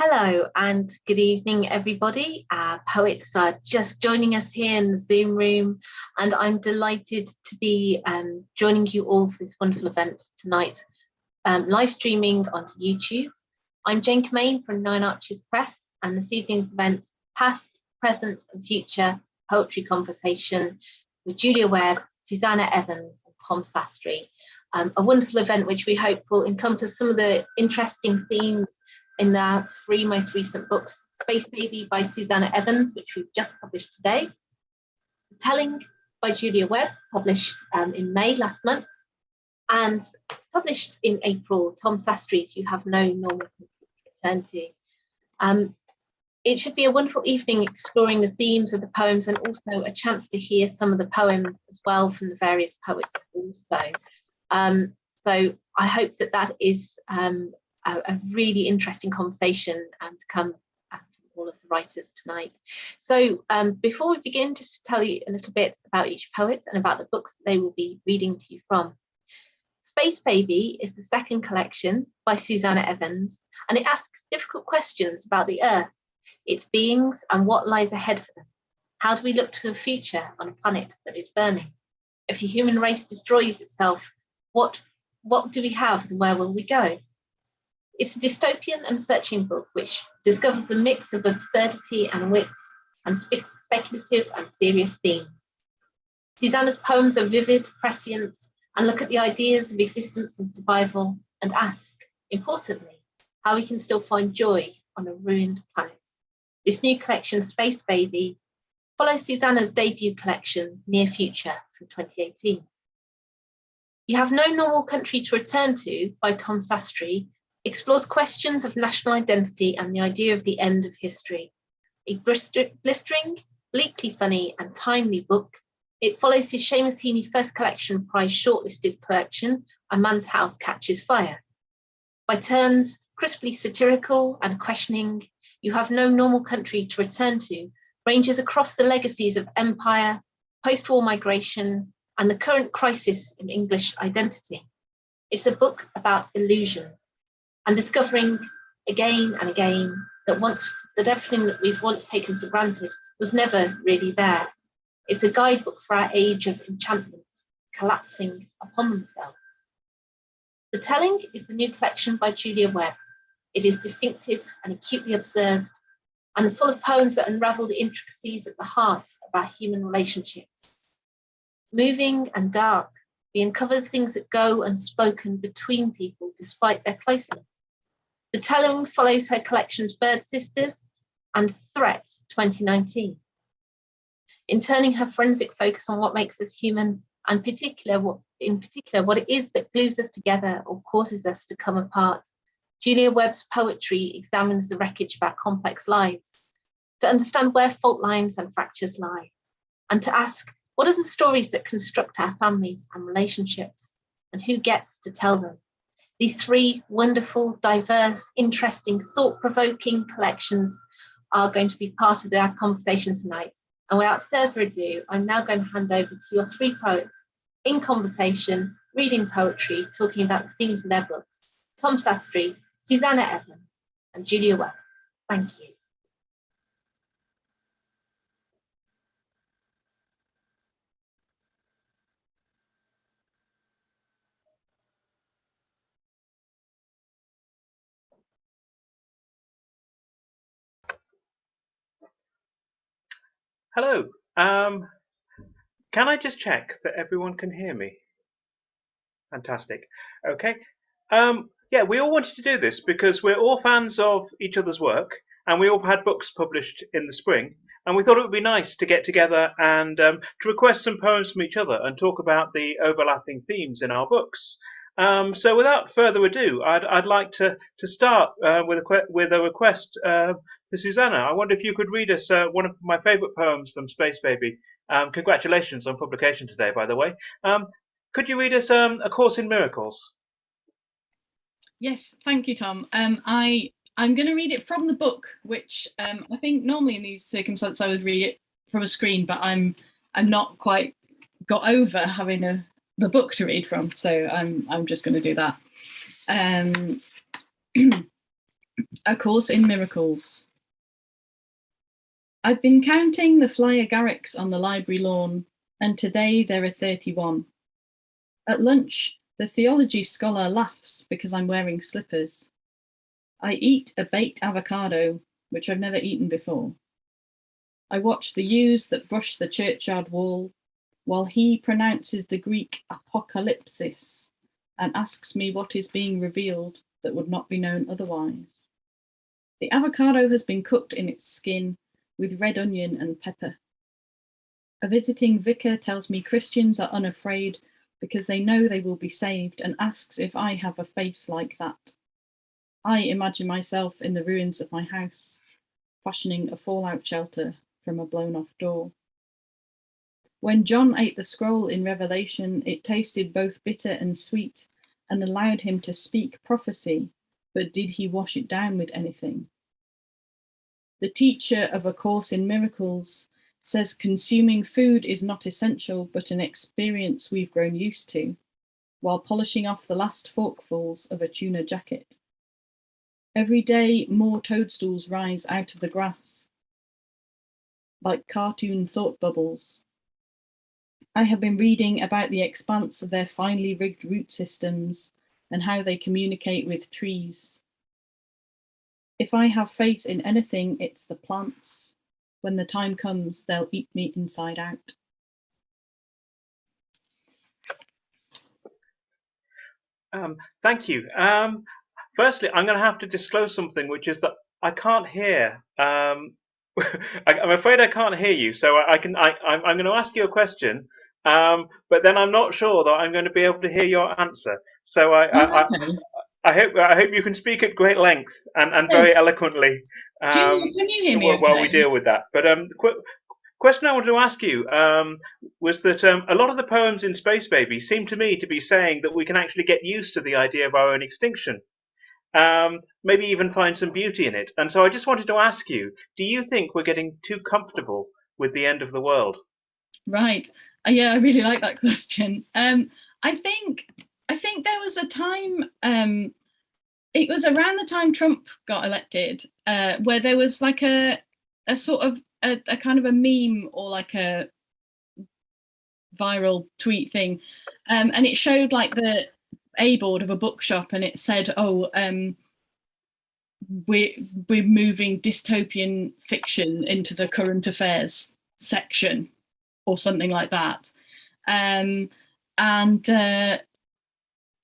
Hello and good evening, everybody. Our poets are just joining us here in the Zoom room, and I'm delighted to be joining you all for this wonderful event tonight, live streaming onto YouTube. I'm Jane Kemain from Nine Arches Press, and this evening's event, Past, Present and Future Poetry Conversation with Julia Webb, Suzannah Evans and Tom Sastry. A wonderful event which we hope will encompass some of the interesting themes in their three most recent books: Space Baby by Suzannah Evans, which we've just published today; Telling by Julia Webb, published in May last month; and published in April, Tom Sastry's You Have No Normal Country to Return To. It should be a wonderful evening exploring the themes of the poems, and also a chance to hear some of the poems as well from the various poets also. So I hope that is a really interesting conversation to come from all of the writers tonight. So before we begin, just to tell you a little bit about each poet and about the books that they will be reading to you from. Space Baby is the second collection by Suzannah Evans, and it asks difficult questions about the Earth, its beings, and what lies ahead for them. How do we look to the future on a planet that is burning? If the human race destroys itself, what do we have and where will we go? It's a dystopian and searching book which discovers a mix of absurdity and wit and speculative and serious themes. Suzannah's poems are vivid, prescient, and look at the ideas of existence and survival and ask, importantly, how we can still find joy on a ruined planet. This new collection, Space Baby, follows Suzannah's debut collection, Near Future, from 2018. You Have No Normal Country to Return To by Tom Sastry explores questions of national identity and the idea of the end of history. A blistering, bleakly funny and timely book, it follows his Seamus Heaney First Collection Prize shortlisted collection, A Man's House Catches Fire. By turns crisply satirical and questioning, You Have No Normal Country to Return To ranges across the legacies of empire, post-war migration, and the current crisis in English identity. It's a book about illusion and discovering again and again that everything that we've once taken for granted was never really there. It's a guidebook for our age of enchantments collapsing upon themselves. The Telling is the new collection by Julia Webb. It is distinctive and acutely observed, and full of poems that unravel the intricacies at the heart of our human relationships. Moving and dark, we uncover the things that go unspoken between people despite their closeness. The Telling follows her collections Bird Sisters and Threat 2019. In turning her forensic focus on what makes us human, and in particular what it is that glues us together or causes us to come apart, Julia Webb's poetry examines the wreckage of our complex lives, to understand where fault lines and fractures lie, and to ask, what are the stories that construct our families and relationships, and who gets to tell them? These three wonderful, diverse, interesting, thought-provoking collections are going to be part of our conversation tonight. And without further ado, I'm now going to hand over to your three poets in conversation, reading poetry, talking about the themes of their books: Tom Sastry, Suzannah Evans, and Julia Webb. Thank you. Hello. Can I just check that everyone can hear me? Fantastic. Okay. Yeah, we all wanted to do this because we're all fans of each other's work, and we all had books published in the spring, and we thought it would be nice to get together and to request some poems from each other and talk about the overlapping themes in our books. So without further ado, I'd like to start with a request for Suzannah. I wonder if you could read us one of my favourite poems from Space Baby. Congratulations on publication today, by the way. Could you read us A Course in Miracles? Yes, thank you, Tom. I'm going to read it from the book, which I think normally in these circumstances I would read it from a screen, but I'm not quite got over having the book to read from, so I'm just going to do that. A Course in Miracles. I've been counting the fly agarics on the library lawn, and today there are 31. At lunch, the theology scholar laughs because I'm wearing slippers. I eat a baked avocado, which I've never eaten before. I watch the ewes that brush the churchyard wall, while he pronounces the Greek apocalypsis and asks me what is being revealed that would not be known otherwise. The avocado has been cooked in its skin with red onion and pepper. A visiting vicar tells me Christians are unafraid because they know they will be saved and asks if I have a faith like that. I imagine myself in the ruins of my house, fashioning a fallout shelter from a blown-off door. When John ate the scroll in Revelation, it tasted both bitter and sweet and allowed him to speak prophecy, but did he wash it down with anything? The teacher of A Course in Miracles says consuming food is not essential, but an experience we've grown used to, while polishing off the last forkfuls of a tuna jacket. Every day, more toadstools rise out of the grass, like cartoon thought bubbles. I have been reading about the expanse of their finely rigged root systems and how they communicate with trees. If I have faith in anything, it's the plants. When the time comes, they'll eat me inside out. Thank you. Firstly, I'm going to have to disclose something, which is that I can't hear. I'm afraid I can't hear you, so I'm going to ask you a question, but then I'm not sure that I'm going to be able to hear your answer. So I hope you can speak at great length and very eloquently. Can you hear me while okay? we deal with that? But question I wanted to ask you was that a lot of the poems in Space Baby seem to me to be saying that we can actually get used to the idea of our own extinction. Maybe even find some beauty in it. And so I just wanted to ask you, do you think we're getting too comfortable with the end of the world? Right. Yeah, I really like that question. I think there was a time, it was around the time Trump got elected, where there was like a sort of a kind of a meme or like a viral tweet thing, and it showed like the A-board of a bookshop, and it said, "Oh, we're moving dystopian fiction into the current affairs section," or something like that,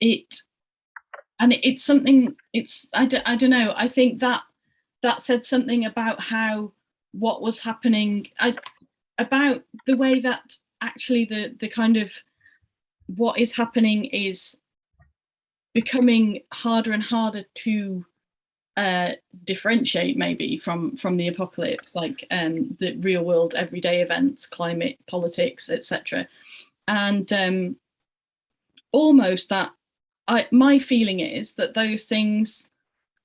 it's something. It's I don't know. I think that said something about how what was happening, about the way that actually the kind of what is happening is becoming harder and harder to differentiate maybe from the apocalypse, like the real world everyday events, climate, politics, etc. And almost that my feeling is that those things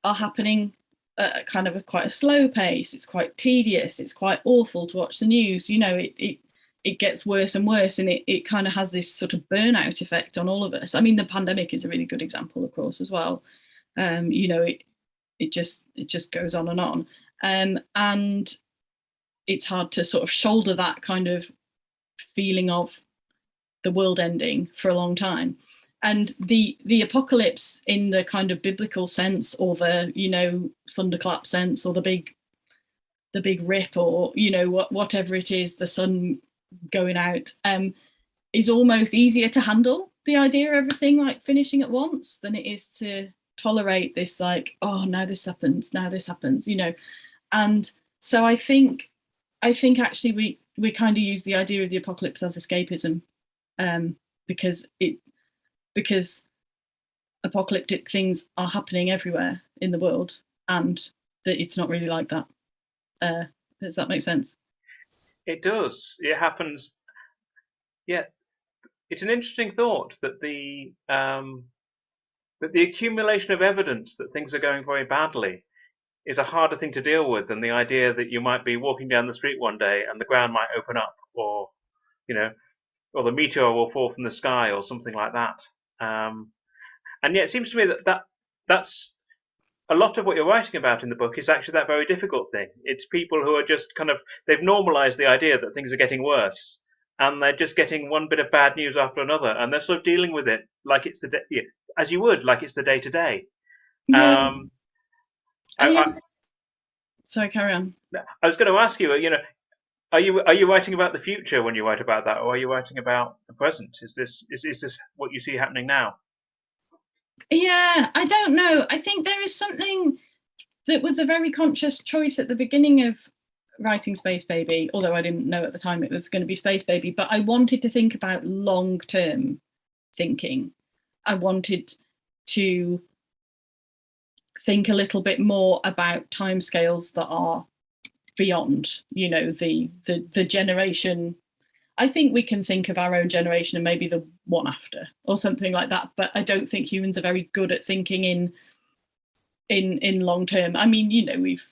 are happening at kind of quite a slow pace. It's quite tedious. It's quite awful to watch the news. You know, it gets worse and worse, and it kind of has this sort of burnout effect on all of us. I mean, the pandemic is a really good example, of course, as well. You know, it just goes on and on, and it's hard to sort of shoulder that kind of feeling of the world ending for a long time. And the apocalypse in the kind of biblical sense, or the, you know, thunderclap sense, or the big rip, or, you know, whatever it is, the sun going out, is almost easier to handle, the idea of everything like finishing at once, than it is to tolerate this, like, oh, now this happens, you know. And so I think actually we kind of use the idea of the apocalypse as escapism, because apocalyptic things are happening everywhere in the world, and that it's not really like that. Does that make sense? It does. It happens. Yeah, it's an interesting thought that the accumulation of evidence that things are going very badly is a harder thing to deal with than the idea that you might be walking down the street one day and the ground might open up, or, you know, or the meteor will fall from the sky, or something like that. And yet it seems to me that's a lot of what you're writing about in the book is actually that very difficult thing. It's people who are just they've normalized the idea that things are getting worse, and they're just getting one bit of bad news after another, and they're sort of dealing with it like it's as you would, like it's the day to day. Yeah. Sorry, carry on. I was going to ask you, are you writing about the future when you write about that, or are you writing about the present? Is this what you see happening now? Yeah, I don't know. I think there is something that was a very conscious choice at the beginning of writing Space Baby, although I didn't know at the time it was going to be Space Baby, but I wanted to think about long-term thinking. I wanted to think a little bit more about timescales that are beyond, the generation. I think we can think of our own generation and maybe the one after or something like that, but I don't think humans are very good at thinking in long term. I mean, we've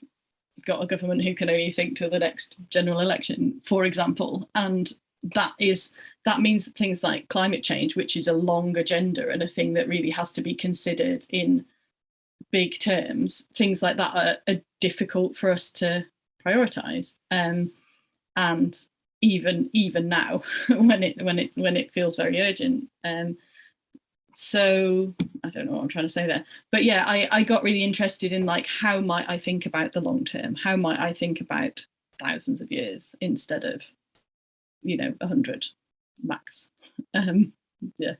got a government who can only think till the next general election, for example, and that means that things like climate change, which is a long agenda and a thing that really has to be considered in big terms, things like that are difficult for us to prioritize, and even now when it feels very urgent. So I don't know what I'm trying to say there, but yeah, I got really interested in like, how might I think about the long term? How might I think about thousands of years instead of 100 max? Yeah.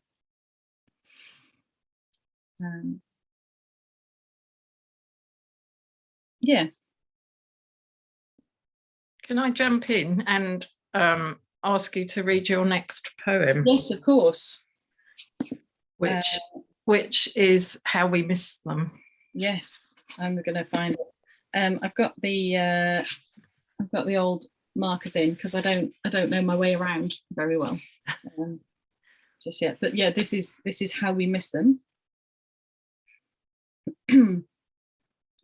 Yeah. Can I jump in and ask you to read your next poem? Yes, of course. Which is How We Miss Them. Yes, I'm going to find it. I've got the old markers in because I don't know my way around very well just yet. But yeah, this is How We Miss Them.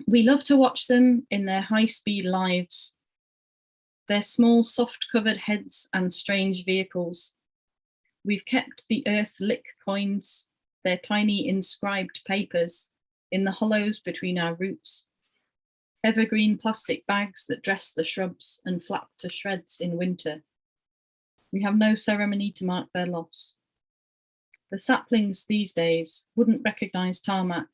We love to watch them in their high-speed lives, their small soft-covered heads and strange vehicles. We've kept the earth lick coins, their tiny inscribed papers, in the hollows between our roots, evergreen plastic bags that dress the shrubs and flap to shreds in winter. We have no ceremony to mark their loss. The saplings these days wouldn't recognise tarmac,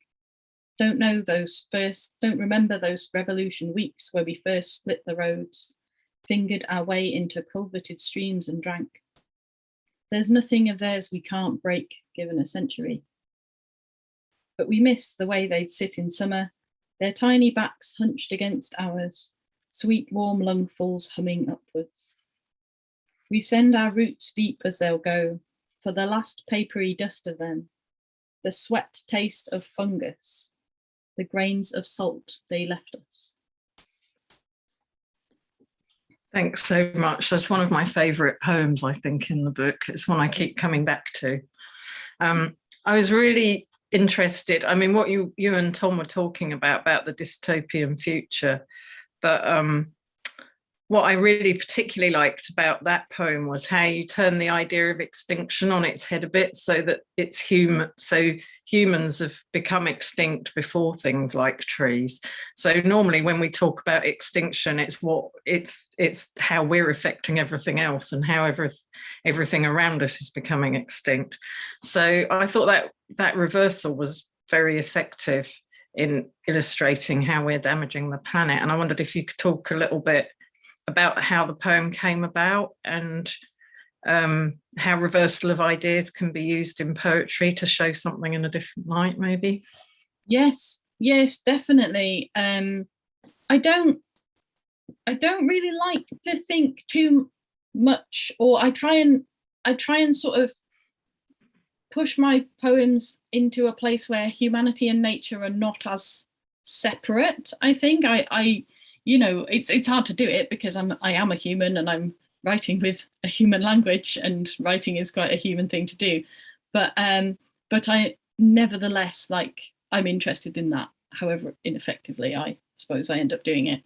don't remember those revolution weeks where we first split the roads, fingered our way into culverted streams and drank. There's nothing of theirs we can't break, given a century. But we miss the way they'd sit in summer, their tiny backs hunched against ours, sweet warm lungfuls humming upwards. We send our roots deep as they'll go, for the last papery dust of them, the sweat taste of fungus, the grains of salt they left us. Thanks so much. That's one of my favourite poems, I think, in the book. It's one I keep coming back to. I was really interested, I mean, what you and Tom were talking about the dystopian future, but what I really particularly liked about that poem was how you turn the idea of extinction on its head a bit, so that it's human. So humans have become extinct before things like trees. So normally when we talk about extinction, it's how we're affecting everything else and how everything around us is becoming extinct. So I thought that reversal was very effective in illustrating how we're damaging the planet. And I wondered if you could talk a little bit about how the poem came about and how reversal of ideas can be used in poetry to show something in a different light, maybe. Yes, definitely. I don't really like to think too much, or I try and sort of push my poems into a place where humanity and nature are not as separate. I think it's hard to do it because I am a human and I'm writing with a human language, and writing is quite a human thing to do. But I nevertheless, I'm interested in that, however ineffectively I suppose I end up doing it.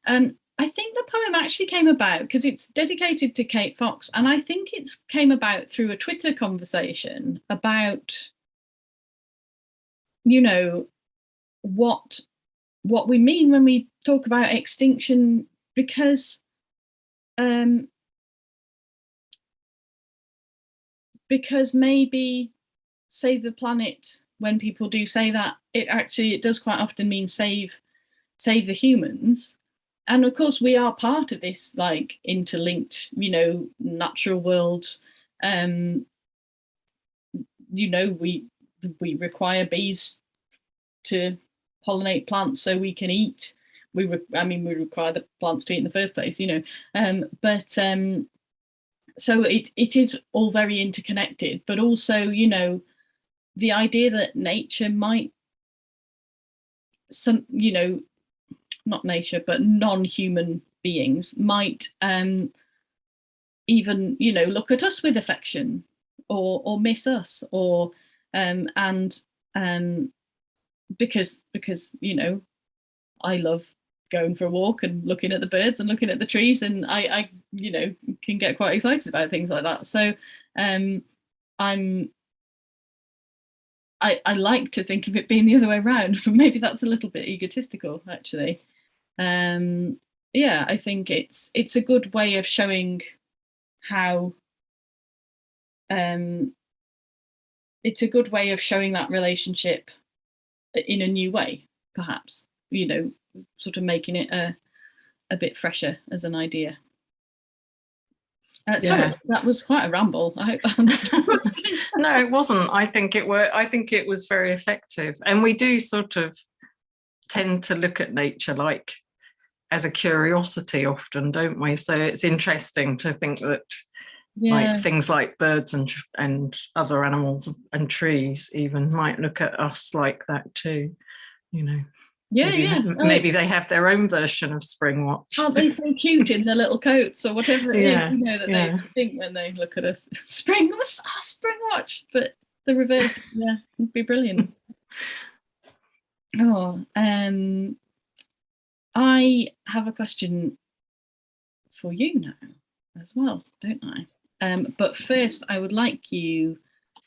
I think the poem actually came about because it's dedicated to Kate Fox, and I think it came about through a Twitter conversation about, what what we mean when we talk about extinction, because maybe save the planet, when people do say that, it does quite often mean save the humans. And of course we are part of this like interlinked, natural world. We require bees to pollinate plants so we can eat. We require the plants to eat in the first place, so it is all very interconnected, but also, the idea that nature might, not nature, but non-human beings might even, look at us with affection or miss us, or because I love going for a walk and looking at the birds and looking at the trees, and I can get quite excited about things like that. So I like to think of it being the other way around, but maybe that's a little bit egotistical, actually. I think it's a good way of showing how it's a good way of showing that relationship in a new way, perhaps, sort of making it a bit fresher as an idea. Sorry, that was quite a ramble. I hope that answered the question. No, it wasn't. I think it was very effective. And we do sort of tend to look at nature like as a curiosity often, don't we? So it's interesting to think that like things like birds and other animals and trees even might look at us like that too, Maybe they have their own version of Spring Watch. Aren't they so cute in their little coats or whatever it is, that they think when they look at us? Spring Watch, but the reverse, would be brilliant. I have a question for you now as well, don't I? But first, I would like you,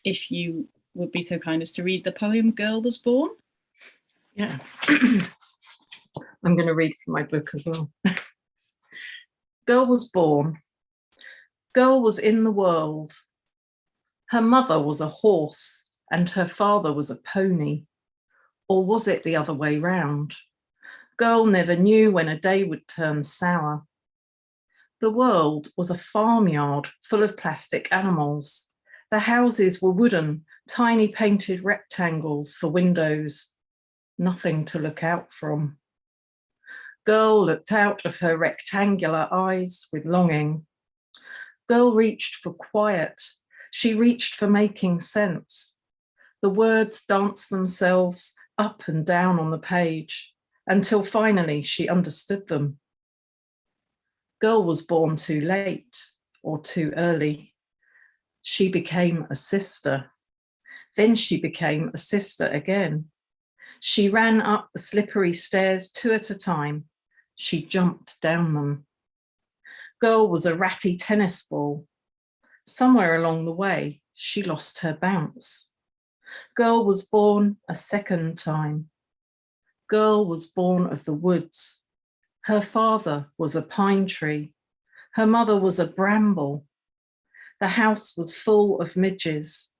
if you would be so kind as to read the poem Girl Was Born. Yeah. I'm going to read from my book as well. Girl was born. Girl was in the world. Her mother was a horse and her father was a pony. Or was it the other way round? Girl never knew when a day would turn sour. The world was a farmyard full of plastic animals. The houses were wooden, tiny painted rectangles for windows. Nothing to look out from. Girl looked out of her rectangular eyes with longing. Girl reached for quiet. She reached for making sense. The words danced themselves up and down on the page until finally she understood them. Girl was born too late or too early. She became a sister. Then she became a sister again. She ran up the slippery stairs 2 at a time. She jumped down them. Girl was a ratty tennis ball. Somewhere along the way, she lost her bounce. Girl was born a second time. Girl was born of the woods. Her father was a pine tree. Her mother was a bramble. The house was full of midges.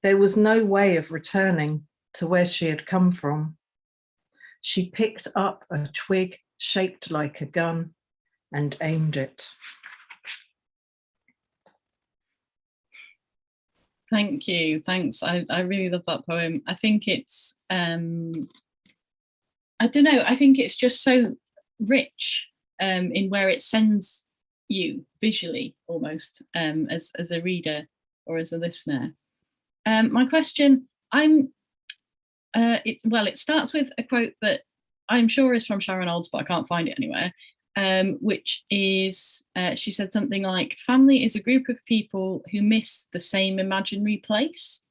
There was no way of returning to where she had come from. She picked up a twig shaped like a gun and aimed it. Thank you, thanks. I really love that poem. I think it's, I don't know, I think it's just so rich in where it sends you visually almost as a reader or as a listener. My question, it starts with a quote that I'm sure is from Sharon Olds, but I can't find it anywhere, which is, she said something like, family is a group of people who miss the same imaginary place.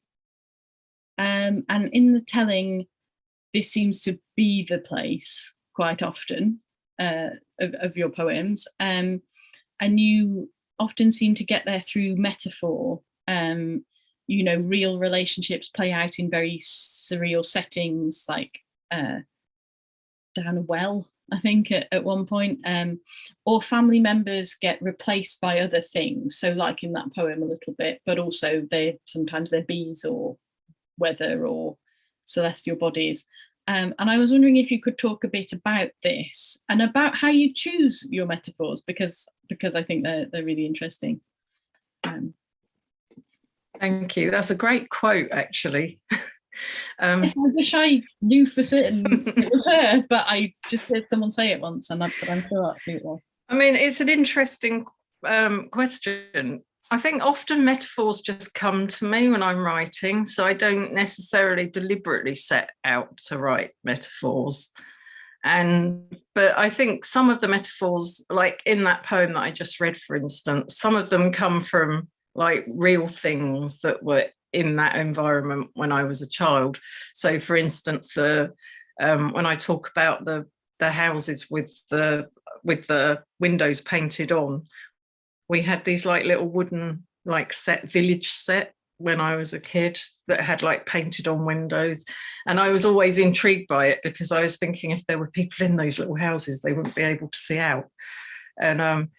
And in the telling, this seems to be the place quite often of your poems. And you often seem to get there through metaphor. Real relationships play out in very surreal settings like down a well, I think, at one point, or family members get replaced by other things. So like in that poem a little bit, but also sometimes they're bees or weather or celestial bodies. And I was wondering if you could talk a bit about this and about how you choose your metaphors, because I think they're really interesting. Thank you. That's a great quote, actually. Yes, I wish I knew for certain it was her, but I just heard someone say it once, but I'm sure that's who it was. I mean, it's an interesting question. I think often metaphors just come to me when I'm writing, so I don't necessarily deliberately set out to write metaphors. But I think some of the metaphors, like in that poem that I just read, for instance, some of them come from like real things that were in that environment when I was a child. So for instance, when I talk about the houses with the windows painted on, we had these like little wooden like village set when I was a kid that had like painted on windows, and I was always intrigued by it because I was thinking if there were people in those little houses they wouldn't be able to see out. And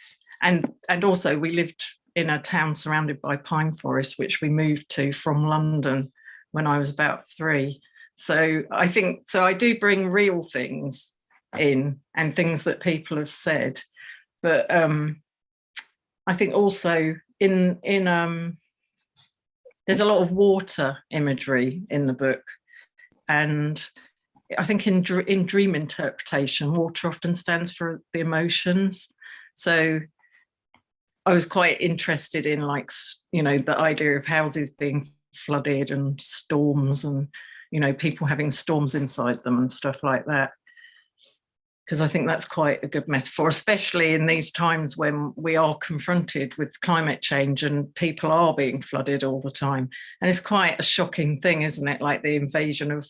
also we lived in a town surrounded by pine forests, which we moved to from London when I was about 3. So I do bring real things in and things that people have said, but I think also in there's a lot of water imagery in the book, and I think in dream interpretation, water often stands for the emotions. So I was quite interested in, like, you know, the idea of houses being flooded and storms and, you know, people having storms inside them and stuff like that. Because I think that's quite a good metaphor, especially in these times when we are confronted with climate change and people are being flooded all the time. And it's quite a shocking thing, isn't it? Like the invasion of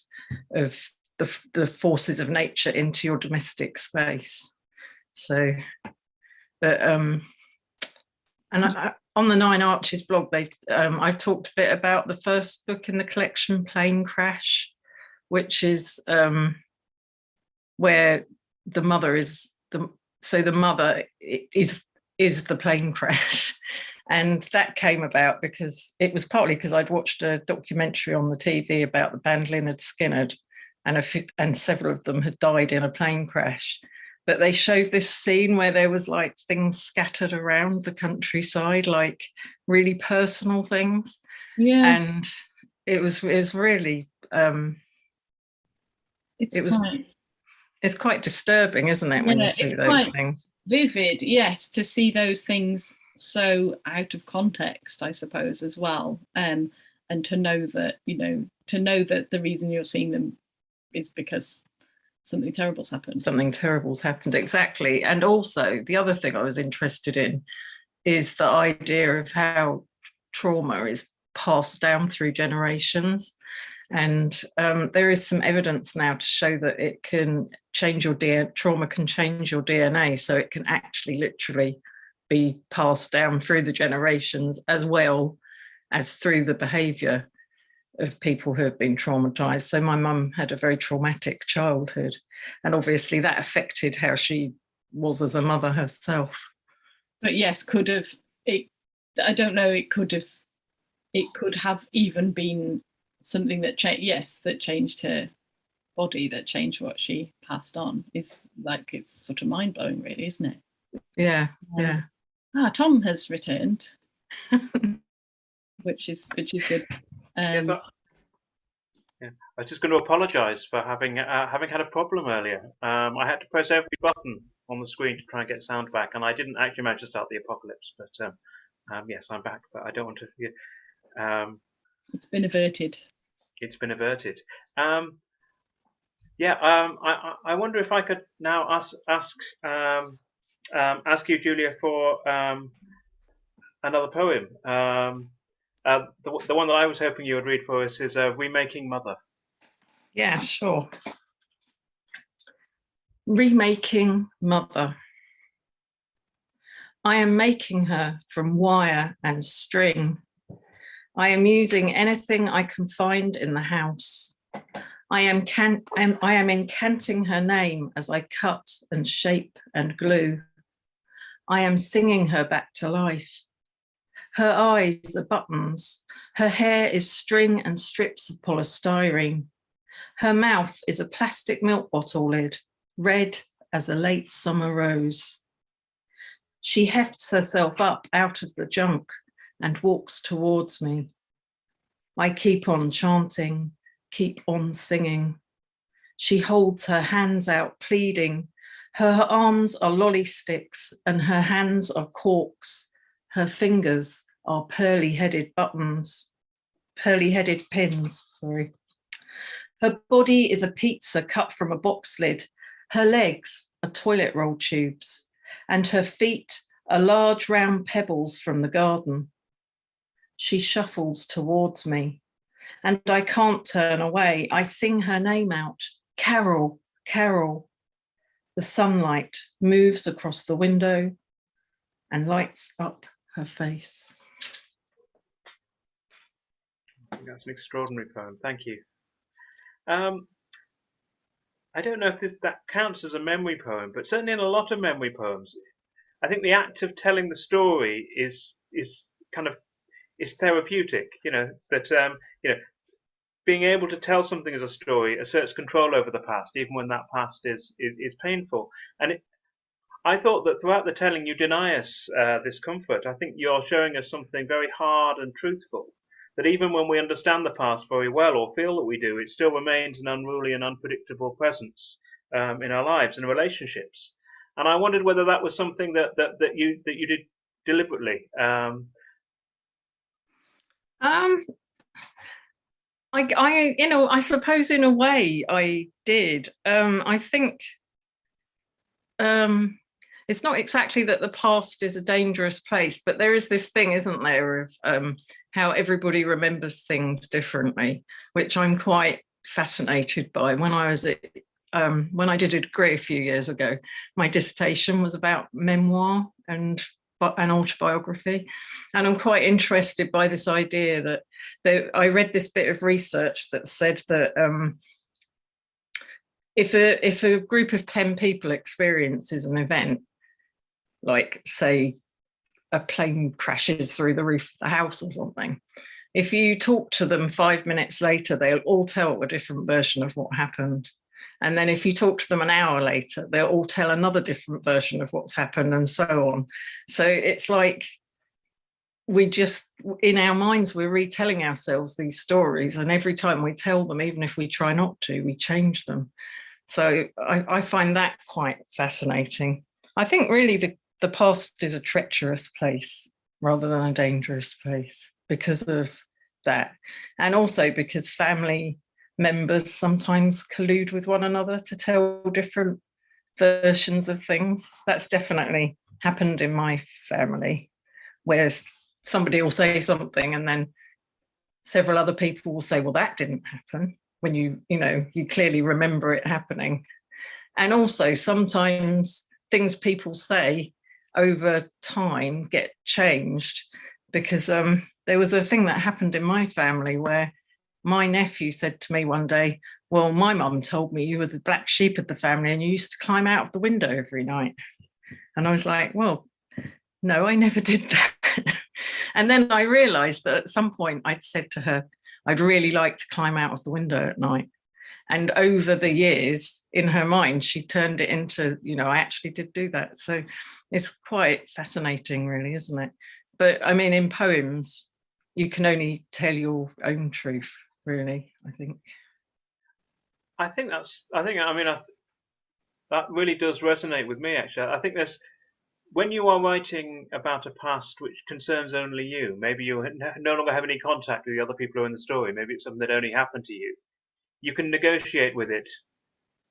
the forces of nature into your domestic space. So, but on the Nine Arches blog, I've talked a bit about the first book in the collection, Plane Crash, which is where the mother is the mother is the plane crash. And that came about because it was partly because I'd watched a documentary on the TV about the band Lynyrd Skynyrd, and several of them had died in a plane crash. But they showed this scene where there was like things scattered around the countryside, like really personal things. Yeah. And it was really it's quite disturbing, isn't it, when you see those things? Vivid, yes, to see those things so out of context, I suppose, as well. And to know that, the reason you're seeing them is because something terrible's happened. Something terrible's happened, exactly. And also, the other thing I was interested in is the idea of how trauma is passed down through generations. And there is some evidence now to show that it can change your DNA, trauma can change your DNA, so it can actually literally be passed down through the generations as well as through the behaviour of people who have been traumatised. So my mum had a very traumatic childhood, and obviously that affected how she was as a mother herself. But yes, I don't know, it could have even been something that changed her body, that changed what she passed on. Is like, it's sort of mind-blowing, really, isn't it? Yeah. Tom has returned, which is good. Yes, I was just going to apologise for having had a problem earlier. I had to press every button on the screen to try and get sound back, and I didn't actually manage to start the apocalypse. But yes, I'm back. But I don't want to. It's been averted. It's been averted. I wonder if I could now ask you, Julia, for another poem. The one that I was hoping you would read for us is Remaking Mother. Yeah, sure. Remaking Mother. I am making her from wire and string. I am using anything I can find in the house. I am incanting her name as I cut and shape and glue. I am singing her back to life. Her eyes are buttons. Her hair is string and strips of polystyrene. Her mouth is a plastic milk bottle lid, red as a late summer rose. She hefts herself up out of the junk and walks towards me. I keep on chanting, keep on singing. She holds her hands out, pleading. Her arms are lolly sticks and her hands are corks. Her fingers are pearly-headed pins, sorry. Her body is a pizza cut from a box lid. Her legs are toilet roll tubes, and her feet are large round pebbles from the garden. She shuffles towards me, and I can't turn away. I sing her name out, Carol, Carol. The sunlight moves across the window and lights up her face. I think that's an extraordinary poem. Thank you. I don't know if that counts as a memory poem, but certainly in a lot of memory poems, I think the act of telling the story is therapeutic. Being able to tell something as a story asserts control over the past, even when that past is painful. And I thought that throughout the telling, you deny us this comfort. I think you're showing us something very hard and truthful, that even when we understand the past very well or feel that we do, it still remains an unruly and unpredictable presence in our lives and relationships. And I wondered whether that was something that you did deliberately. I suppose in a way I did. I think it's not exactly that the past is a dangerous place, but there is this thing, isn't there, of how everybody remembers things differently, which I'm quite fascinated by. When I did a degree a few years ago, my dissertation was about memoir and an autobiography, and I'm quite interested by this idea that I read this bit of research that said that if a group of 10 people experiences an event, like say a plane crashes through the roof of the house or something, if you talk to them 5 minutes later, they'll all tell a different version of what happened. And then if you talk to them an hour later, they'll all tell another different version of what's happened, and so on. So it's like we just, in our minds, we're retelling ourselves these stories. And every time we tell them, even if we try not to, we change them. So I find that quite fascinating. I think really the past is a treacherous place rather than a dangerous place because of that. And also because family members sometimes collude with one another to tell different versions of things. That's definitely happened in my family, where somebody will say something and then several other people will say, well, that didn't happen, when you clearly remember it happening. And also sometimes things people say over time get changed, because there was a thing that happened in my family where my nephew said to me one day, well, my mum told me you were the black sheep of the family and you used to climb out of the window every night. And I was like, well, no, I never did that. And then I realized that at some point I'd said to her, I'd really like to climb out of the window at night. And over the years, in her mind, she turned it into, I actually did do that. So it's quite fascinating, really, isn't it? But I mean, in poems, you can only tell your own truth, really, I think. That really does resonate with me, actually. I think when you are writing about a past which concerns only you, maybe you no longer have any contact with the other people who are in the story, maybe it's something that only happened to you, you can negotiate with it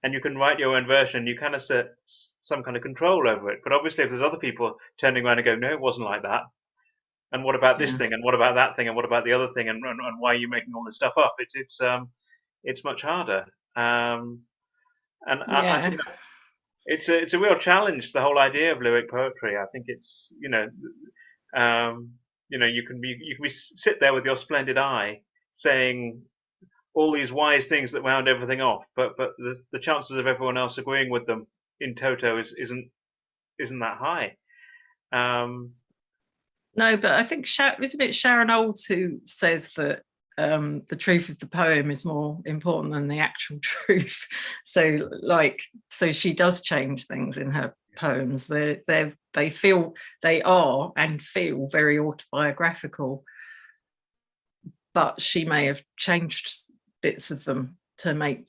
and you can write your own version. You kind of set some kind of control over it. But obviously, if there's other people turning around and going, no, it wasn't like that. And what about this thing? And what about that thing? And what about the other thing? And why are you making all this stuff up? It's much harder. I think it's a real challenge, the whole idea of lyric poetry. I think it's you can sit there with your splendid eye saying all these wise things that round everything off, but the chances of everyone else agreeing with them in toto isn't that high. No, but I think isn't it Sharon Olds who says that the truth of the poem is more important than the actual truth. So she does change things in her poems. They feel very autobiographical, but she may have changed bits of them to make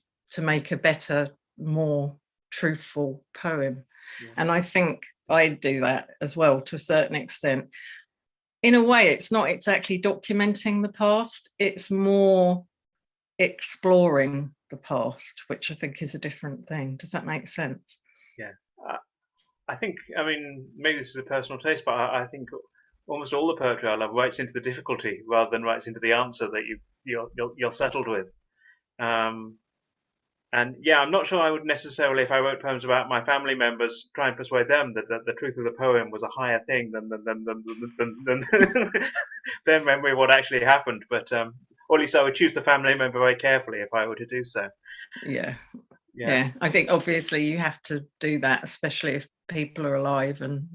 a better, more truthful poem. Yeah. And I think I do that as well to a certain extent. In a way, it's not exactly documenting the past, it's more exploring the past, which I think is a different thing. Does that make sense? Yeah. I think, I mean, maybe this is a personal taste, but I think almost all the poetry I love writes into the difficulty rather than writes into the answer that you're settled with. And yeah, I'm not sure I would necessarily, if I wrote poems about my family members, try and persuade them that the truth of the poem was a higher thing than their memory of what actually happened. But or at least I would choose the family member very carefully if I were to do so. Yeah. I think obviously you have to do that, especially if people are alive and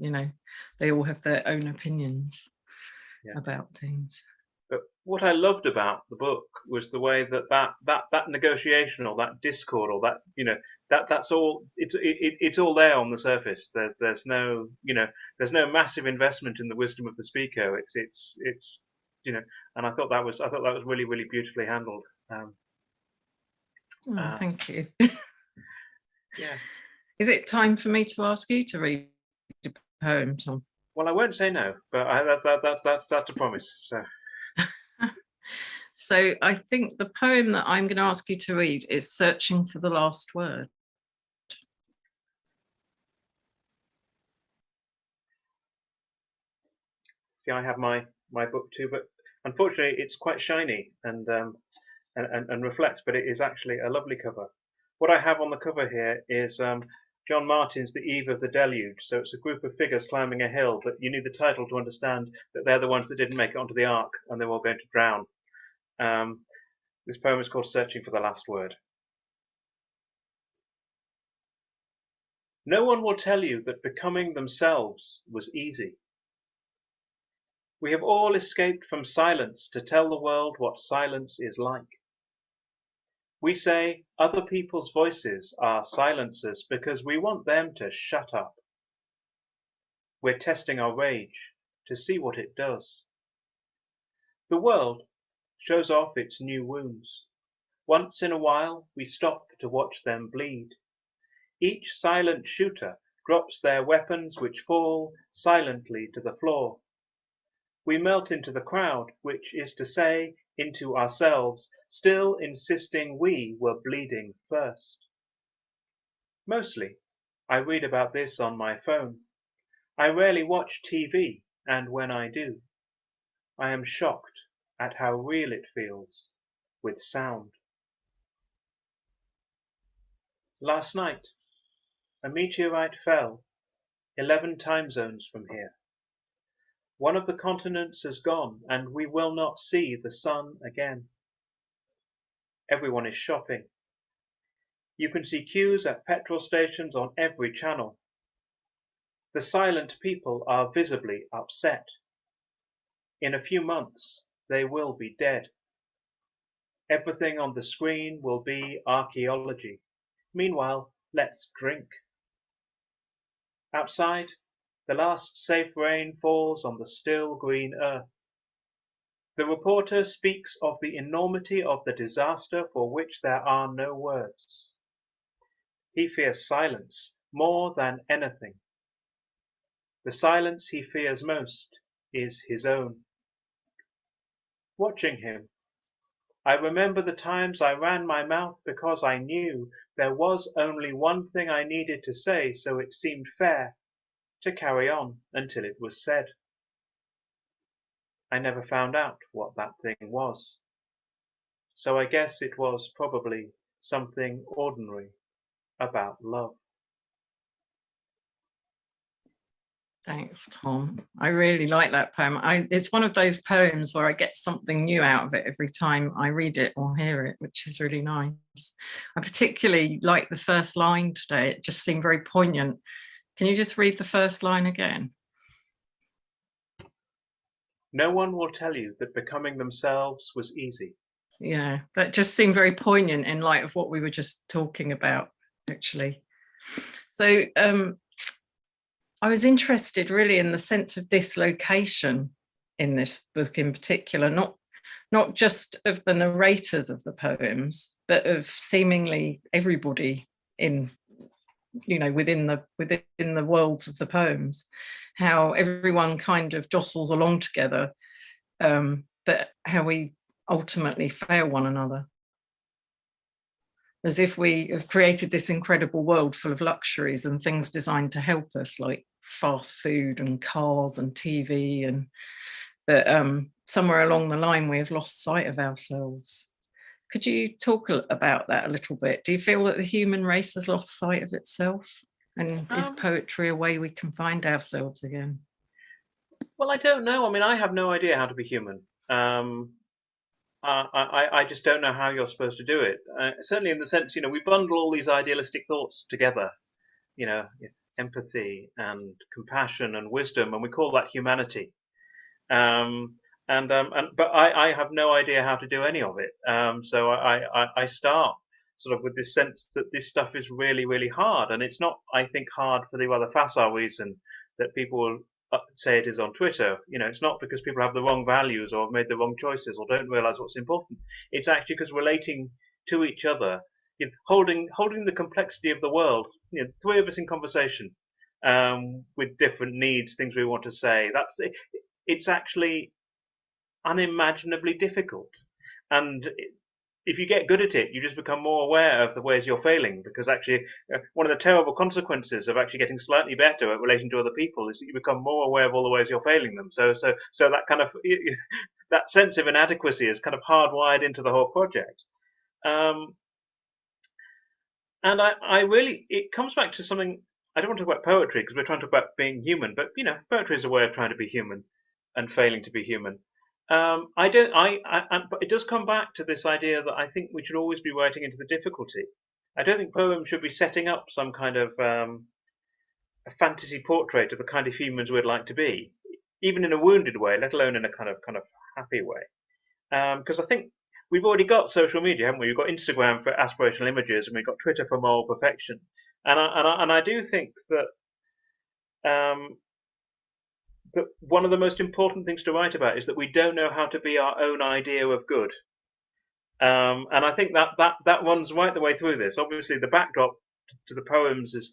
they all have their own opinions about things. But what I loved about the book was the way that negotiation or that discord or that that's all it's all there on the surface. There's no massive investment in the wisdom of the speaker. It's and I thought that was really, really beautifully handled. Thank you. Yeah. Is it time for me to ask you to read a poem, Tom? Well, I won't say no, but that's a promise. So. So I think the poem that I'm going to ask you to read is Searching for the Last Word. See, I have my book too, but unfortunately it's quite shiny and reflects, but it is actually a lovely cover. What I have on the cover here is John Martin's The Eve of the Deluge. So it's a group of figures climbing a hill, but you need the title to understand that they're the ones that didn't make it onto the ark and they're all going to drown. This poem is called Searching for the Last Word. No one will tell you that becoming themselves was easy. We have all escaped from silence to tell the world what silence is like. We say other people's voices are silencers because we want them to shut up. We're testing our rage to see what it does. The world shows off its new wounds. Once in a while we stop to watch them bleed. Each silent shooter drops their weapons which fall silently to the floor. We melt into the crowd, which is to say, into ourselves, still insisting we were bleeding first. Mostly, I read about this on my phone. I rarely watch TV, and when I do, I am shocked at how real it feels with sound. Last night, a meteorite fell 11 time zones from here. One of the continents is gone, and we will not see the sun again. Everyone is shopping. You can see queues at petrol stations on every channel. The silent people are visibly upset. In a few months, they will be dead. Everything on the screen will be archaeology. Meanwhile, let's drink. Outside, the last safe rain falls on the still green earth. The reporter speaks of the enormity of the disaster for which there are no words. He fears silence more than anything. The silence he fears most is his own. Watching him, I remember the times I ran my mouth because I knew there was only one thing I needed to say, so it seemed fair to carry on until it was said. I never found out what that thing was. So I guess it was probably something ordinary about love. Thanks, Tom. I really like that poem. It's one of those poems where I get something new out of it every time I read it or hear it, which is really nice. I particularly like the first line today. It just seemed very poignant. Can you just read the first line again? No one will tell you that becoming themselves was easy. Yeah, that just seemed very poignant in light of what we were just talking about, actually. So I was interested really in the sense of dislocation in this book in particular, not just of the narrators of the poems, but of seemingly everybody in, within the worlds of the poems, how everyone kind of jostles along together, but how we ultimately fail one another. As if we have created this incredible world full of luxuries and things designed to help us, like fast food and cars and TV, but somewhere along the line we have lost sight of ourselves. Could you talk about that a little bit? Do you feel that the human race has lost sight of itself? And is poetry a way we can find ourselves again? Well, I don't know. I mean, I have no idea how to be human. I just don't know how you're supposed to do it. Certainly in the sense, we bundle all these idealistic thoughts together, empathy and compassion and wisdom, and we call that humanity. But I have no idea how to do any of it. So I start sort of with this sense that this stuff is really, really hard. And it's not, I think, hard for the rather facile reason that people say it is on Twitter. It's not because people have the wrong values or have made the wrong choices or don't realize what's important. It's actually because relating to each other, holding the complexity of the world, three of us in conversation, with different needs, things we want to say. It's actually unimaginably difficult. And if you get good at it, you just become more aware of the ways you're failing, because actually one of the terrible consequences of actually getting slightly better at relating to other people is that you become more aware of all the ways you're failing them. So that kind of that sense of inadequacy is kind of hardwired into the whole project. And I really, it comes back to something. I don't want to talk about poetry because we're trying to talk about being human, but poetry is a way of trying to be human and failing to be human. But it does come back to this idea that I think we should always be writing into the difficulty. I don't think poems should be setting up some kind of a fantasy portrait of the kind of humans we'd like to be, even in a wounded way, let alone in a kind of happy way. Because I think we've already got social media, haven't we? We've got Instagram for aspirational images, and we've got Twitter for moral perfection. And I do think that but one of the most important things to write about is that we don't know how to be our own idea of good. And I think that runs right the way through this. Obviously, the backdrop to the poems is,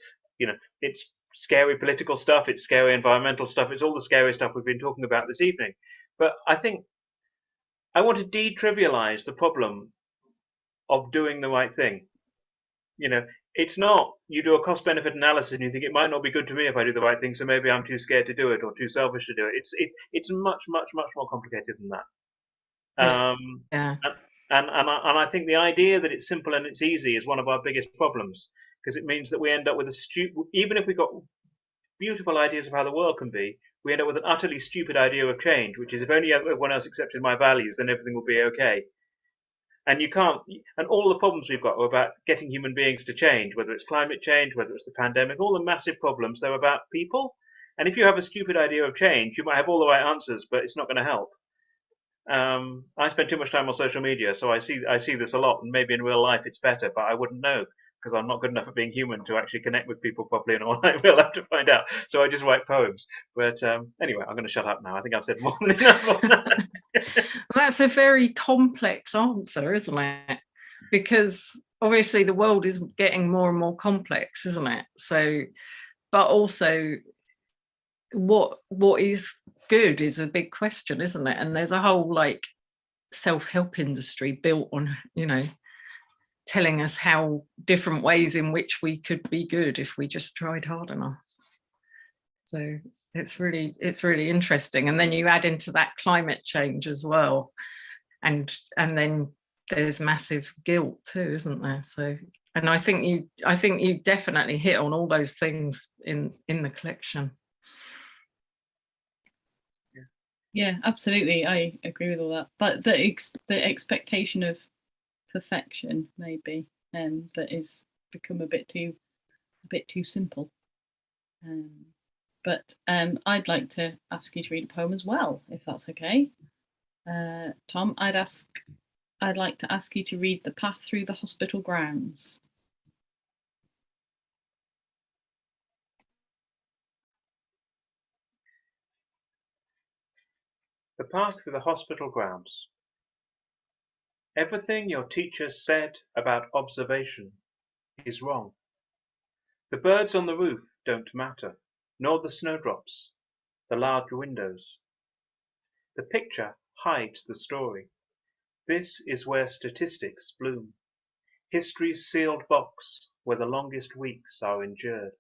it's scary political stuff, it's scary environmental stuff, it's all the scary stuff we've been talking about this evening. But I think I want to detrivialize the problem of doing the right thing. It's not you do a cost-benefit analysis and you think it might not be good to me if I do the right thing, so maybe I'm too scared to do it or too selfish to do it. It's much, much, much more complicated than that. Yeah. And I think the idea that it's simple and it's easy is one of our biggest problems, because it means that we end up with even if we've got beautiful ideas of how the world can be, we end up with an utterly stupid idea of change, which is if only everyone else accepted my values, then everything will be okay. And you can't, and all the problems we've got are about getting human beings to change, whether it's climate change, whether it's the pandemic, all the massive problems, they're about people. And if you have a stupid idea of change, you might have all the right answers, but it's not going to help. I spend too much time on social media, so I see this a lot, and maybe in real life it's better, but I wouldn't know, because I'm not good enough at being human to actually connect with people properly, and all I will have to find out. So I just write poems. But anyway, I'm going to shut up now. I think I've said more than enough on that. That's a very complex answer, isn't it? Because obviously the world is getting more and more complex, isn't it? So, but also what is good is a big question, isn't it? And there's a whole self-help industry built on, telling us how different ways in which we could be good if we just tried hard enough. So it's really interesting. And then you add into that climate change as well, and then there's massive guilt too, isn't there? So, and I think you definitely hit on all those things in the collection. Yeah, absolutely. I agree with all that. But the expectation of perfection, maybe, that is become a bit too simple. But I'd like to ask you to read a poem as well, if that's okay. Tom, I'd like to ask you to read The Path Through the Hospital Grounds. The Path Through the Hospital Grounds. Everything your teachers said about observation is wrong. The birds on the roof don't matter, nor the snowdrops, the large windows. The picture hides the story. This is where statistics bloom. History's sealed box where the longest weeks are endured.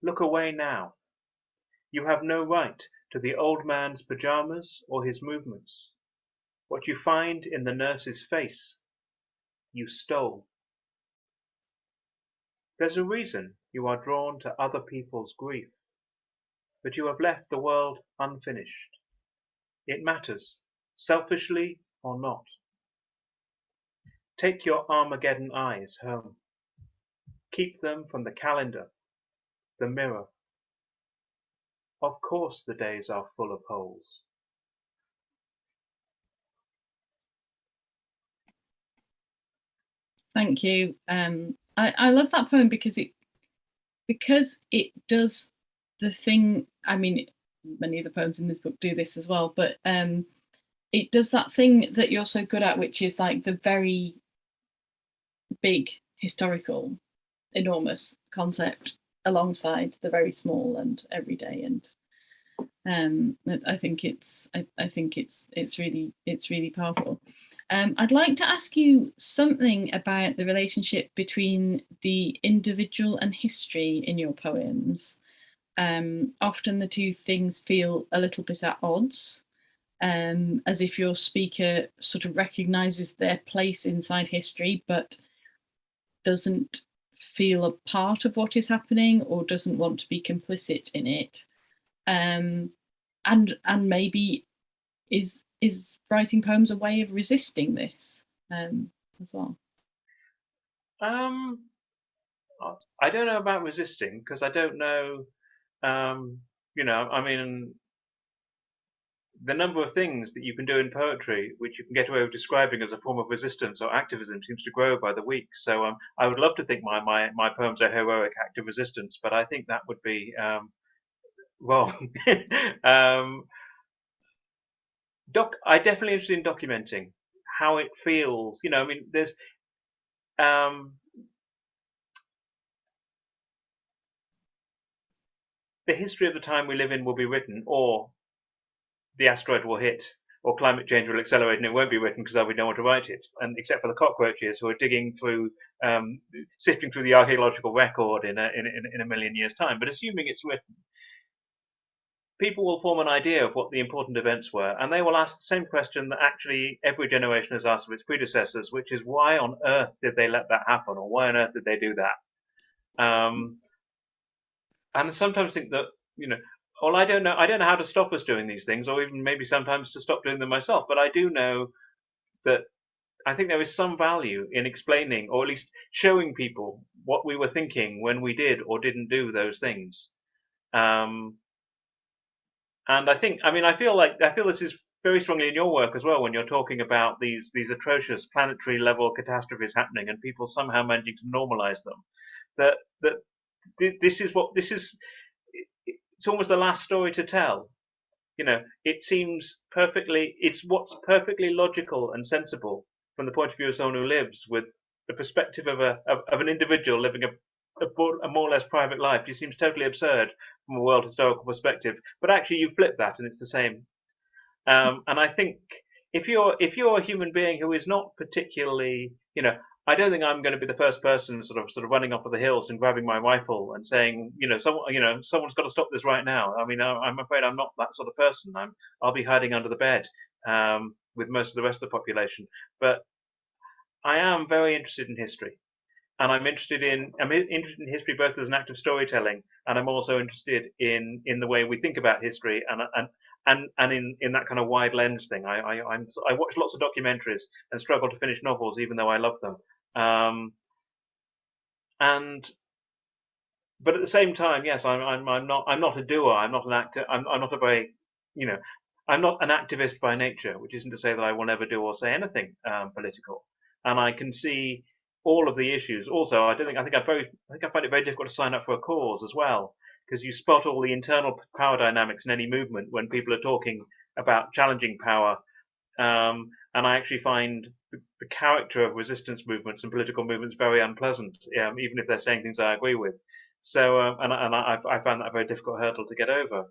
Look away now. You have no right to the old man's pajamas or his movements. What you find in the nurse's face, you stole. There's a reason you are drawn to other people's grief, but you have left the world unfinished. It matters, selfishly or not. Take your Armageddon eyes home. Keep them from the calendar, the mirror. Of course the days are full of holes. Thank you. I love that poem because it does the thing. I mean, many of the poems in this book do this as well, but it does that thing that you're so good at, which is like the very big historical, enormous concept alongside the very small and everyday. And I think it's really powerful. I'd like to ask you something about the relationship between the individual and history in your poems. Often the two things feel a little bit at odds, as if your speaker sort of recognizes their place inside history, but doesn't feel a part of what is happening or doesn't want to be complicit in it. And maybe is writing poems a way of resisting this as well? I don't know about resisting, because I don't know. I mean, the number of things that you can do in poetry which you can get away with describing as a form of resistance or activism seems to grow by the week. So I would love to think my poems are heroic acts of resistance, but I think that would be wrong. I definitely interested in documenting how it feels. I mean, there's the history of the time we live in will be written, or the asteroid will hit, or climate change will accelerate and it won't be written because there'll be no one to write it, and except for the cockroaches who are digging through, sifting through the archaeological record in a million years' time. But assuming it's written, people will form an idea of what the important events were, and they will ask the same question that actually every generation has asked of its predecessors, which is, why on earth did they let that happen, or why on earth did they do that? And I sometimes think that, well, I don't know how to stop us doing these things, or even maybe sometimes to stop doing them myself. But I do know that I think there is some value in explaining, or at least showing people what we were thinking when we did or didn't do those things. And I feel this is very strongly in your work as well, when you're talking about these atrocious planetary level catastrophes happening and people somehow managing to normalize them. That this is it's almost the last story to tell. It seems it's what's perfectly logical and sensible from the point of view of someone who lives with the perspective of an individual living a more or less private life. It seems totally absurd from a world historical perspective, but actually you flip that and it's the same. And I think if you're a human being who is not particularly, I don't think I'm going to be the first person sort of running off of the hills and grabbing my rifle and saying, someone's got to stop this right now. I mean, I'm afraid I'm not that sort of person. I'll be hiding under the bed with most of the rest of the population. But I am very interested in history, and I'm interested in history both as an act of storytelling, and I'm also interested in the way we think about history, and in that kind of wide lens thing, I watch lots of documentaries and struggle to finish novels, even though I love them. But at the same time, yes, I'm not a doer. I'm not an actor. I'm not a very, you know, I'm not an activist by nature, which isn't to say that I will never do or say anything political. And I can see all of the issues. Also, I think I find it very difficult to sign up for a cause as well, because you spot all the internal power dynamics in any movement when people are talking about challenging power. And I actually find the character of resistance movements and political movements very unpleasant, even if they're saying things I agree with. So, I found that a very difficult hurdle to get over.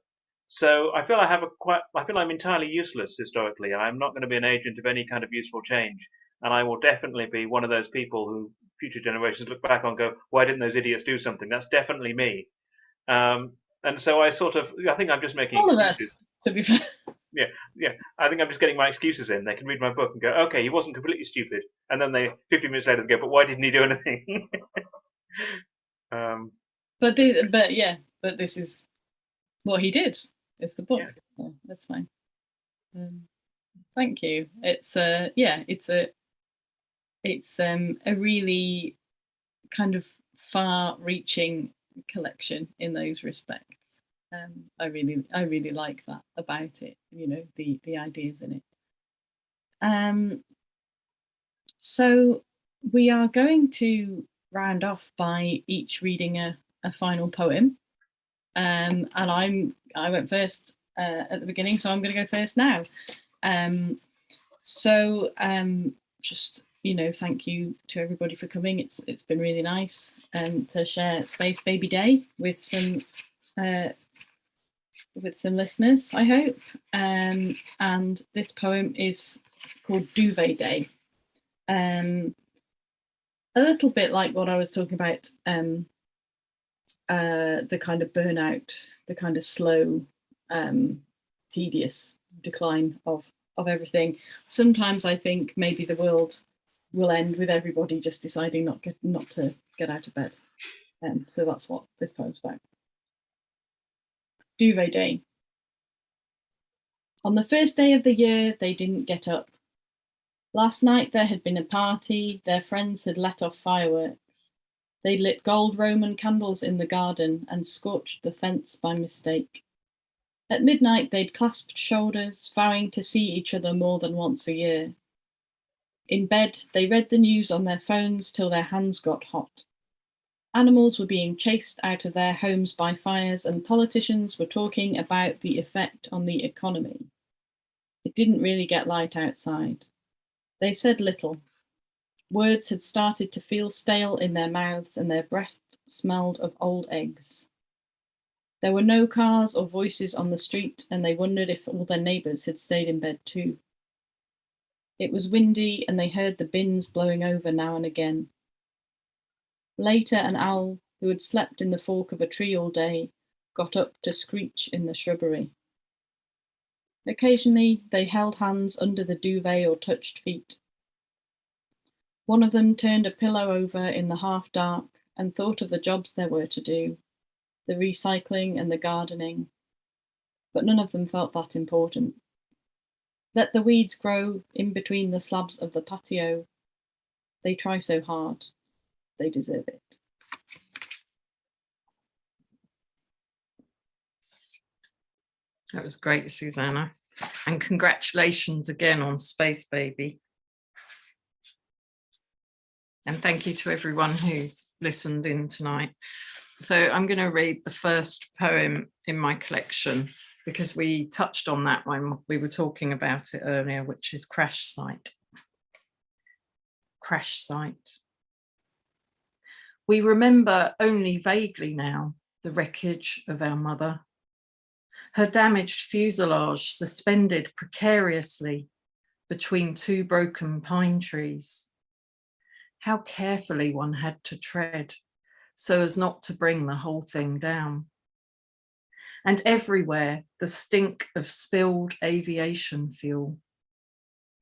So I feel I feel I'm entirely useless historically. I'm not going to be an agent of any kind of useful change, and I will definitely be one of those people who future generations look back on and go, "Why didn't those idiots do something?" That's definitely me. And so I think I'm just making All excuses. of us, to be fair. Yeah. I think I'm just getting my excuses in. They can read my book and go, "Okay, he wasn't completely stupid," and then 50 minutes later, they go, "But why didn't he do anything?" But this is what he did. It's the book. Yeah. So that's fine. Thank you. It's a really kind of far-reaching collection in those respects. I really like that about it. The ideas in it. So we are going to round off by each reading a final poem. And I went first at the beginning, so I'm going to go first now. Just thank you to everybody for coming. It's been really nice to share Space Baby Day with some listeners, I hope. And this poem is called Duvet Day. A little bit like what I was talking about, the kind of burnout, the kind of slow, tedious decline of everything. Sometimes I think maybe the world will end with everybody just deciding not to get out of bed. So that's what this poem's about. Duvet Day. On the first day of the year, they didn't get up. Last night there had been a party, their friends had let off fireworks. They'd lit gold Roman candles in the garden and scorched the fence by mistake. At midnight they'd clasped shoulders, vowing to see each other more than once a year. In bed they read the news on their phones till their hands got hot. Animals were being chased out of their homes by fires, and politicians were talking about the effect on the economy. It didn't really get light outside. They said little. Words had started to feel stale in their mouths, and their breath smelled of old eggs. There were no cars or voices on the street, and they wondered if all their neighbours had stayed in bed too. It was windy, and they heard the bins blowing over now and again. Later, an owl, who had slept in the fork of a tree all day, got up to screech in the shrubbery. Occasionally, they held hands under the duvet or touched feet. One of them turned a pillow over in the half-dark and thought of the jobs there were to do, the recycling and the gardening, but none of them felt that important. Let the weeds grow in between the slabs of the patio. They try so hard. They deserve it. That was great, Suzannah. And congratulations again on Space Baby. And thank you to everyone who's listened in tonight. So I'm going to read the first poem in my collection, because we touched on that when we were talking about it earlier, which is Crash Site. Crash Site. We remember only vaguely now the wreckage of our mother. Her damaged fuselage suspended precariously between two broken pine trees. How carefully one had to tread so as not to bring the whole thing down. And everywhere the stink of spilled aviation fuel,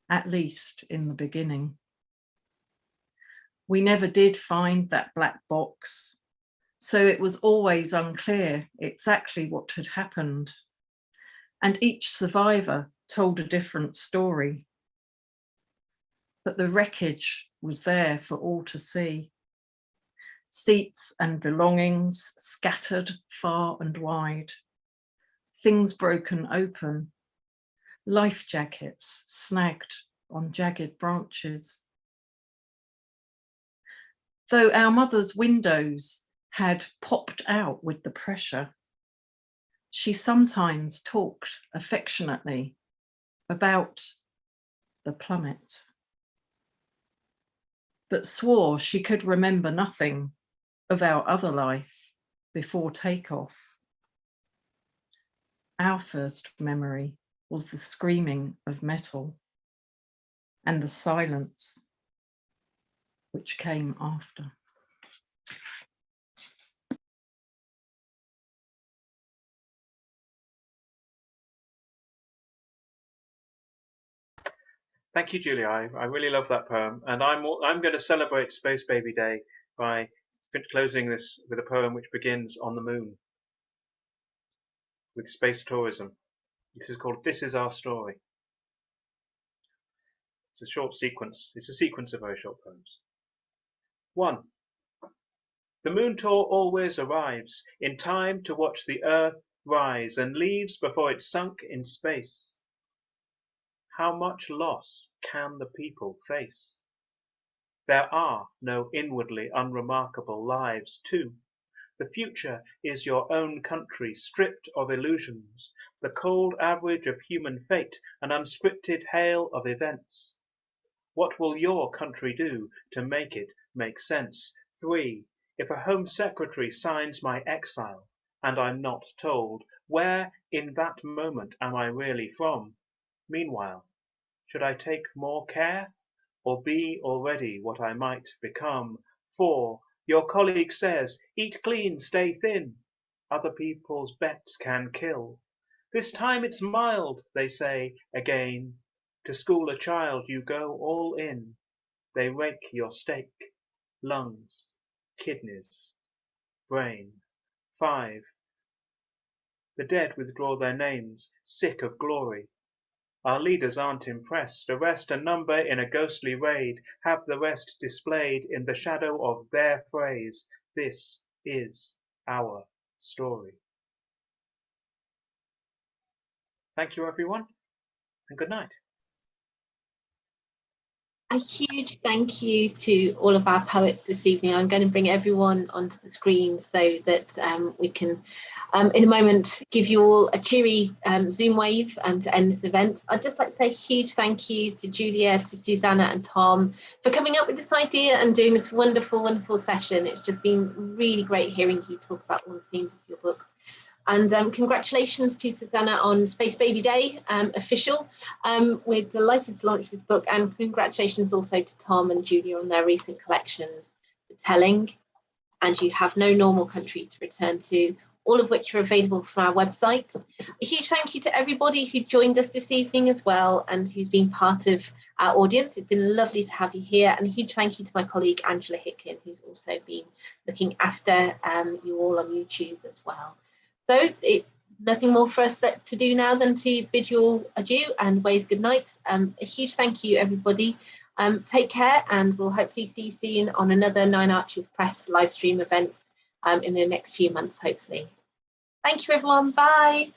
at least in the beginning. We never did find that black box, so it was always unclear exactly what had happened. and each survivor told a different story. But the wreckage was there for all to see. Seats and belongings scattered far and wide, things broken open, life jackets snagged on jagged branches. Though our mother's windows had popped out with the pressure, she sometimes talked affectionately about the plummet, but swore she could remember nothing of our other life before takeoff. Our first memory was the screaming of metal and the silence which came after. Thank you, Julia. I really love that poem, and I'm going to celebrate Space Baby Day by closing this with a poem which begins on the moon with space tourism. This is called "This Is Our Story." It's a short sequence. It's a sequence of very short poems. 1. The moon tour always arrives in time to watch the Earth rise and leaves before it's sunk in space. How much loss can the people face? There are no inwardly unremarkable lives, too. The future is your own country, stripped of illusions, the cold average of human fate, an unscripted hail of events. What will your country do to make it make sense? 3. If a Home Secretary signs my exile, and I'm not told, where in that moment am I really from? Meanwhile, should I take more care, or be already what I might become? 4. Your colleague says, eat clean, stay thin. Other people's bets can kill. This time it's mild, they say again. To school a child you go all in. They rake your steak, lungs, kidneys, brain. 5. The dead withdraw their names, sick of glory. Our leaders aren't impressed, arrest a number in a ghostly raid, have the rest displayed in the shadow of their phrase. This is our story. Thank you, everyone, and good night. A huge thank you to all of our poets this evening. I'm going to bring everyone onto the screen so that we can, in a moment, give you all a cheery Zoom wave to end this event. I'd just like to say a huge thank you to Julia, to Suzannah and Tom for coming up with this idea and doing this wonderful, wonderful session. It's just been really great hearing you talk about all the themes of your books. And congratulations to Suzannah on Space Baby Day, official. We're delighted to launch this book, and congratulations also to Tom and Julia on their recent collections, The Telling, and You Have No Normal Country to Return To, all of which are available from our website. A huge thank you to everybody who joined us this evening as well, and who's been part of our audience. It's been lovely to have you here, and a huge thank you to my colleague Angela Hicken, who's also been looking after you all on YouTube as well. So nothing more for us to do now than to bid you all adieu and wave good night. A huge thank you, everybody. Take care, and we'll hopefully see you soon on another Nine Arches Press live stream events in the next few months, hopefully. Thank you, everyone. Bye.